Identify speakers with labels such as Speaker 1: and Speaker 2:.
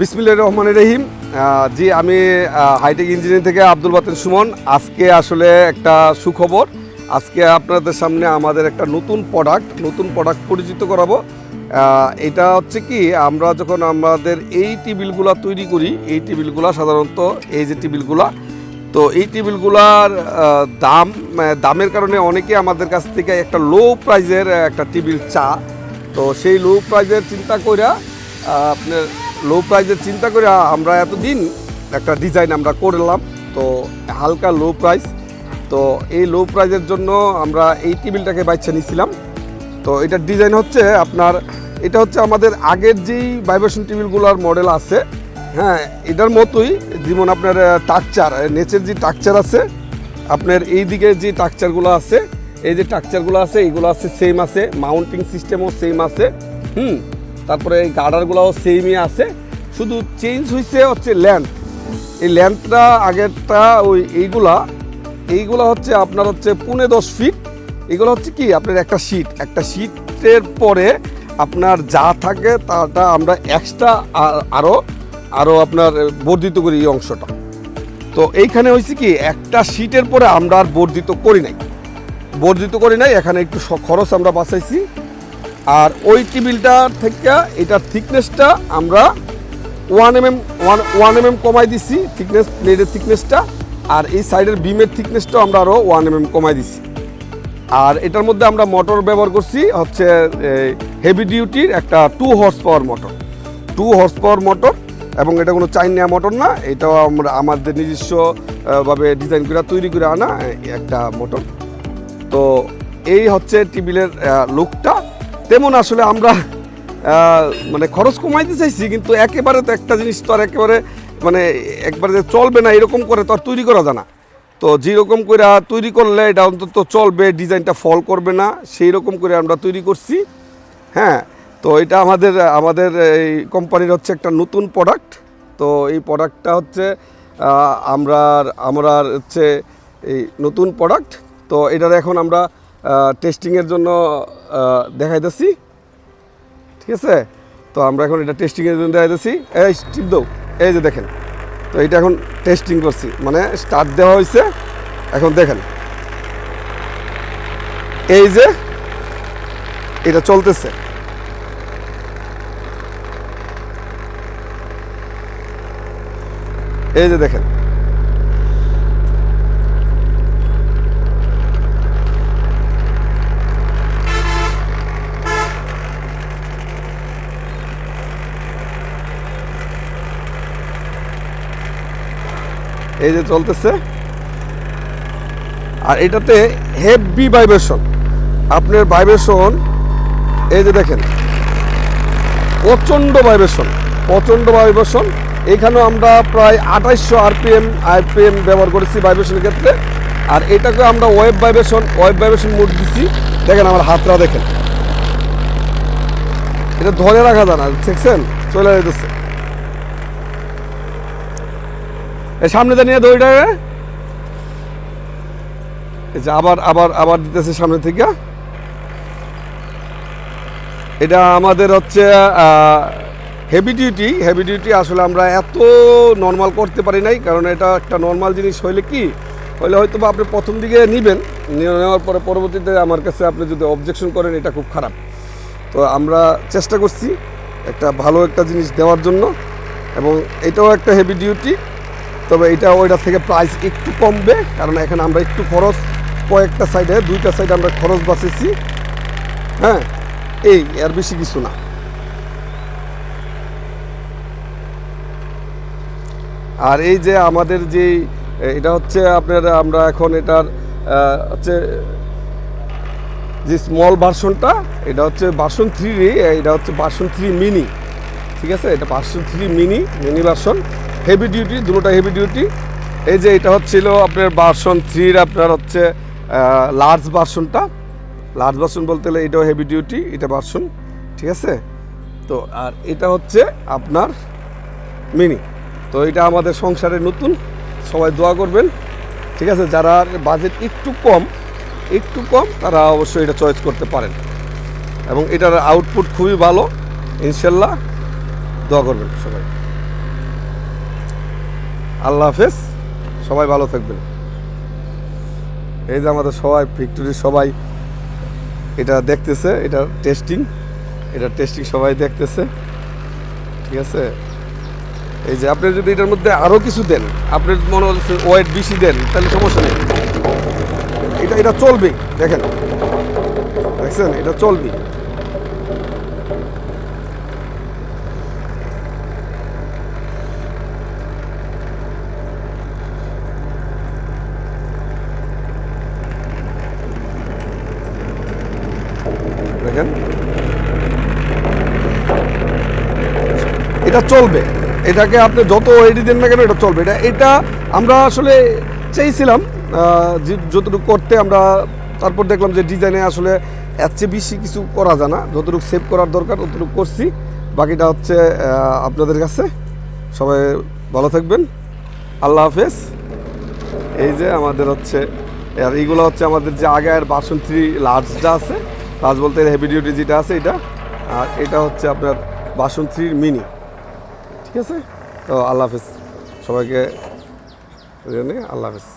Speaker 1: বিসমিল্লাহির রহমানির রহিম। জি, আমি হাইটেক ইঞ্জিনিয়ারিং থেকে আব্দুল বাতেন সুমন। আজকে আসলে একটা সুখবর, আজকে আপনাদের সামনে আমাদের একটা নতুন প্রোডাক্ট পরিচিত করাবো। এটা হচ্ছে কি, আমরা যখন আমাদের এই টেবিলগুলো তৈরি করি, এই টেবিলগুলো সাধারণত এই যে টেবিলগুলো, তো এই টেবিলগুলার দামের কারণে অনেকে আমাদের কাছ থেকে একটা লো প্রাইজের একটা টেবিল তো সেই লো প্রাইজের চিন্তা করে আমরা এতদিন একটা ডিজাইন আমরা করলাম, তো হালকা লো প্রাইস। তো এই লো প্রাইজের জন্য আমরা এই টেবিলটাকে বাচ্চা নিয়েছিলাম। তো এটার ডিজাইন হচ্ছে এটা হচ্ছে আমাদের আগের যেই ভাইব্রেশন টেবিলগুলোর মডেল আছে, হ্যাঁ, এটার মতোই। যেমন আপনার স্ট্রাকচার, নেচের যে স্ট্রাকচার আছে, আপনার এই দিকে যে স্ট্রাকচারগুলো আছে, এইগুলো আছে সেম আছে, মাউন্টিং সিস্টেমও সেম আছে, তারপরে এই গার্ডারগুলোও সেমই আছে, শুধু চেঞ্জ হচ্ছে লেন্থ। এই লেন্থটা আগেরটা এইগুলা হচ্ছে আপনার হচ্ছে 10.5 ফিট। এগুলো হচ্ছে কি, আপনার একটা শীটের পরে আপনার যা থাকে তাটা আমরা এক্সট্রা আরও আপনার বর্ধিত করি এই অংশটা। তো এইখানে হয়েছে কি, একটা শীটের পরে আমরা আর বর্ধিত করি নাই, এখানে একটু খরচ আমরা বাঁচাইছি। আর ওই টেবিলটা থেকে এটার থিকনেসটা আমরা 1 mm কমাই দিছি, প্লেটের থিকনেসটা। আর এই সাইডের বিমের থিকনেসটাও আমরা আরও 1 mm কমাই দিছি। আর এটার মধ্যে আমরা মোটর ব্যবহার করছি হচ্ছে হেভি ডিউটির একটা 2 হর্স পাওয়ার মোটর, এবং এটা কোনো চাইনা মোটর না, এটাও আমরা আমাদের নিজস্বভাবে ডিজাইন করে তৈরি করে আনা একটা মোটর। তো এই হচ্ছে টেবিলের লুকটা। তেমন আসলে আমরা মানে খরচ কমাইতে চাইছি, কিন্তু একেবারে তো একটা জিনিস তো আর একবারে যে চলবে না এরকম করে তো আর তৈরি করা যায় না। তো যেরকম করে তৈরি করলে এটা অন্তত চলবে, ডিজাইনটা ফল করবে না, সেই রকম করে আমরা তৈরি করছি। হ্যাঁ, তো এটা আমাদের এই কোম্পানির হচ্ছে একটা নতুন প্রোডাক্ট। তো এই প্রোডাক্টটা হচ্ছে আমরা হচ্ছে এই নতুন প্রোডাক্ট। তো এটার এখন আমরা টেস্টিংয়ের জন্য দেখাইতেছি, ঠিক আছে? তো আমরা এখন এটা টেস্টিংয়ের জন্য দেখাইতেছি। এই টিপ দাও, এই যে দেখেন, তো এটা এখন টেস্টিং করছি, মানে স্টার্ট দেওয়া হয়েছে। এখন দেখেন, এই যে এটা চলতেছে, এই যে দেখেন, এই যে চলতেছে। আর এটাতে হেভি ভাইব্রেশন, আপনার ভাইব্রেশন, এই যে দেখেন, প্রচণ্ড ভাইব্রেশন। এখানেও আমরা প্রায় 2800 আরপিএম ব্যবহার করেছি ভাইব্রেশনের ক্ষেত্রে। আর এটাকে আমরা ওয়েভ ভাইব্রেশন মোড দিচ্ছি। দেখেন আমার হাতটা দেখেন, এটা ধরে রাখা যায় না, দেখছেন চলে যেতেছে। এই সামনে দাঁড়িয়ে দড়িটাকে এই যে আবার দিতেছে সামনে থেকে। এটা আমাদের হচ্ছে হেভি ডিউটি। আসলে আমরা এত নর্মাল করতে পারি নাই, কারণ এটা একটা নর্মাল জিনিস হইলে হয়তো বা আপনি প্রথম দিকে নেওয়ার পরে পরবর্তীতে আমার কাছে আপনি যদি অবজেকশন করেন, এটা খুব খারাপ। তো আমরা চেষ্টা করছি একটা ভালো একটা জিনিস দেওয়ার জন্য, এবং এটাও একটা হেভি ডিউটি। তবে এটা ওইটার থেকে প্রাইস একটু কমবে, কারণ এখানে আমরা একটু খরচ কয়েকটা সাইডে, 2টা সাইডে আমরা খরচ বাঁচেছি। হ্যাঁ, এর বেশি কিছু না। আর এই যে আমাদের এটা হচ্ছে আমরা এখন এটার হচ্ছে যে স্মল ভার্সনটা, এটা হচ্ছে ভার্সন 3, এটা হচ্ছে ভার্সন 3 মিনি, ঠিক আছে? এটা version 3 mini version, heavy duty, দুটোটা হেভি ডিউটি। এই যে এটা হচ্ছিল আপনার ভার্সন 3 আপনার হচ্ছে লার্জ ভার্সন বলতে গেলে এটাও হেভি ডিউটি, এটা ভার্সন, ঠিক আছে? তো আর এটা হচ্ছে আপনার মিনি। তো এটা আমাদের সংসারে নতুন, সবাই দোয়া করবেন, ঠিক আছে? যারা বাজেট একটু কম তারা অবশ্যই এটা চয়েস করতে পারেন, এবং এটার আউটপুট খুবই ভালো, ইনশাল্লাহ। দোয়া করবেন সবাই। আল্লাহ হাফেজ, সবাই ভালো থাকবেন। এই যে আমাদের সবাই ফ্যাক্টরির সবাই এটা দেখতেছে, এটা টেস্টিং সবাই দেখতেছে, ঠিক আছে। এই যে আপনি যদি এটার মধ্যে আরও কিছু দেন, আপনার মনে হচ্ছে ওয়েট বেশি দেন, তাহলে সমস্যা নেই, এটা চলবে। দেখছেন, এটা চলবে। দেখেন, এটা চলবে। এটাকে আপনি যত ওয়েটই দেন না কেন, এটা চলবে। এটা আমরা আসলে চেয়েছিলাম যতটুকু করতে, আমরা তারপর দেখলাম যে ডিজাইনে আসলে এর চেয়ে বেশি কিছু করা যায় না, যতটুকু সেভ করার দরকার ততটুকু করছি। বাকিটা হচ্ছে আপনাদের কাছে। সবাই ভালো থাকবেন, আল্লাহ হাফেজ। এই যে আমাদের হচ্ছে, আর এইগুলো হচ্ছে আমাদের যে আগের ভার্সন 3 লার্জটা আছে, লার্জ বলতে হেভি ডিউটি যেটা আছে এটা, আর এটা হচ্ছে আপনার ভার্সন 3 মিনি, ঠিক আছে। তো আল্লাহ হাফেজ সবাইকে, আল্লাহ হাফেজ।